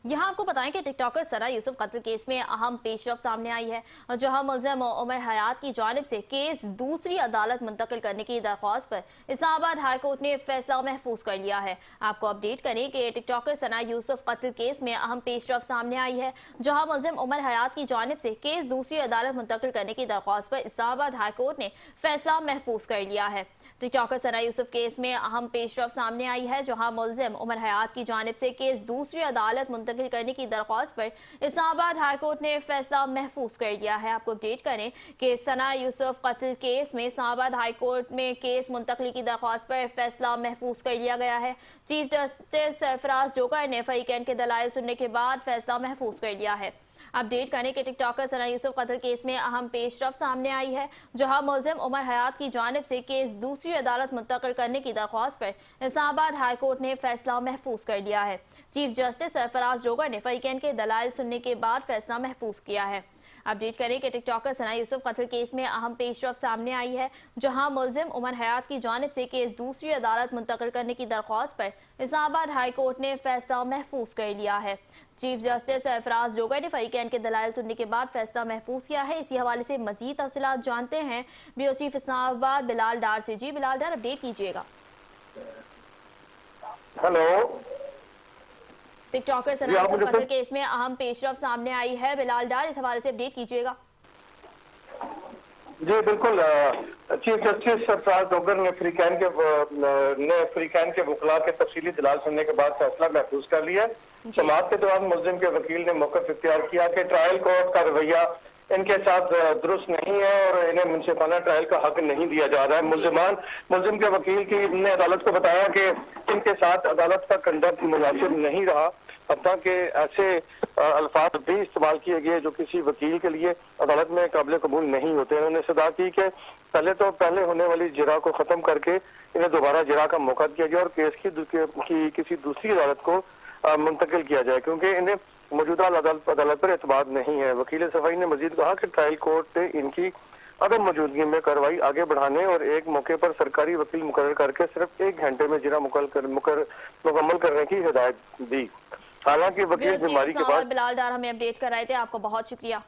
यहाँ आपको बताएं कि टिकटॉकर सना यूसुफ कत्ल केस में अहम पेशरफ सामने आई है, जहां मुलजिम उमर हयात की जानिब से केस दूसरी अदालत मुंतकिल करने की दरख्वास्त पर इस्लामाबाद हाई कोर्ट ने फैसला महफूज कर लिया है। आपको अपडेट करें कि टिकटॉकर सना यूसुफ कत्ल केस में अहम पेशरफ सामने आई है, जहां मुलजिम उमर हयात की जानिब से केस दूसरी अदालत मुंतकिल करने की दरख्वास्त पर इस्लामाबाद हाई कोर्ट ने फैसला महफूज कर लिया है। टिकटॉकर सना यूसुफ केस में अहम पेशरफ सामने आई है, जहां मुलजिम उमर हयात की जानिब से केस दूसरी अदालत मुंतकिल करने की दरख्वास्त पर इस्लामाबाद हाई कोर्ट ने फैसला महफूज कर लिया है। आपको अपडेट करें कि सना यूसुफ कत्ल केस में इस्लामाबाद हाई कोर्ट में केस मुंतकली की दरख्वास्त पर फैसला महफूज कर लिया गया है। चीफ जस्टिस सरफराज जोकर ने फरीकैन के दलाइल सुनने के बाद फैसला महफूज कर लिया है। अपडेट करें कि टिकटॉकर सना यूसुफ कत्ल केस में अहम पेशरफ सामने आई है, जहां मुलजिम उमर हयात की जानिब से केस दूसरी अदालत मुंतकिल करने की दरख्वास्त पर इस्लामाबाद हाई कोर्ट ने फैसला महफूज कर लिया है। चीफ जस्टिस सरफराज जोगर ने फरीकैन के दलाइल सुनने के बाद फैसला महफूज किया है। अपडेट करें कि टिकटॉकर सना यूसुफ कत्ल केस में अहम पेशरफ सामने आई है, जहां मुलजिम उमर हयात की जानिब से केस दूसरी अदालत मुंतकिल करने की दरख्वास्त पर इस्लामाबाद हाई कोर्ट ने फैसला महफूज कर लिया है। चीफ जस्टिस सरफराज जोगर ने फरीकैन के दलाइल सुनने के बाद फैसला महफूज किया है। इसी हवाले से मजीद तफसीलात जानते हैं ब्यूरो चीफ इस्लामाबाद बिलाल डार से। जी बिलाल डार, अपडेट कीजिएगा। हेलो, टिकटॉकर सना यूसुफ कत्ल केस में अहम पेशरफ सामने आई है, बिलाल डार इस हवाले से अपडेट कीजिएगा। जी बिल्कुल। चीफ जस्टिस सरफराज जोगर ने फरीकैन के वकला के तफसीली दलाल सुनने के बाद फैसला महफूज कर लिया। समाअत के दौरान मुलजिम के वकील ने मौक़िफ़ इख्तियार किया कि ट्रायल कोर्ट का रवैया इनके साथ दुरुस्त नहीं है और इन्हें मुंसिफाना ट्रायल का हक नहीं दिया जा रहा है। मुलजिम के वकील ने अदालत को बताया कि इनके साथ अदालत का कंडक्ट मुनासिब नहीं रहा, हत्ता कि ऐसे अल्फाज भी इस्तेमाल किए गए जो किसी वकील के लिए अदालत में काबिल कबूल नहीं होते। उन्होंने सदा की कि पहले होने वाली जिरा को खत्म करके इन्हें दोबारा जिरा का मौका दिया जाए और केस की किसी दूसरी अदालत को मुंतकिल किया जाए, क्योंकि इन्हें मौजूदा अदालत पर एतमाद नहीं है। वकील सफाई ने मजीद कहा कि ट्रायल कोर्ट ने इनकी अदम मौजूदगी में कार्रवाई आगे बढ़ाने और एक मौके पर सरकारी वकील मुकर्रर करके सिर्फ 1 घंटे में जिरा मुकम्मल करने की हिदायत दी। हालांकि वकील बीमारी के बाद बिलाल डार हमें अपडेट कर रहे थे, आपका बहुत शुक्रिया।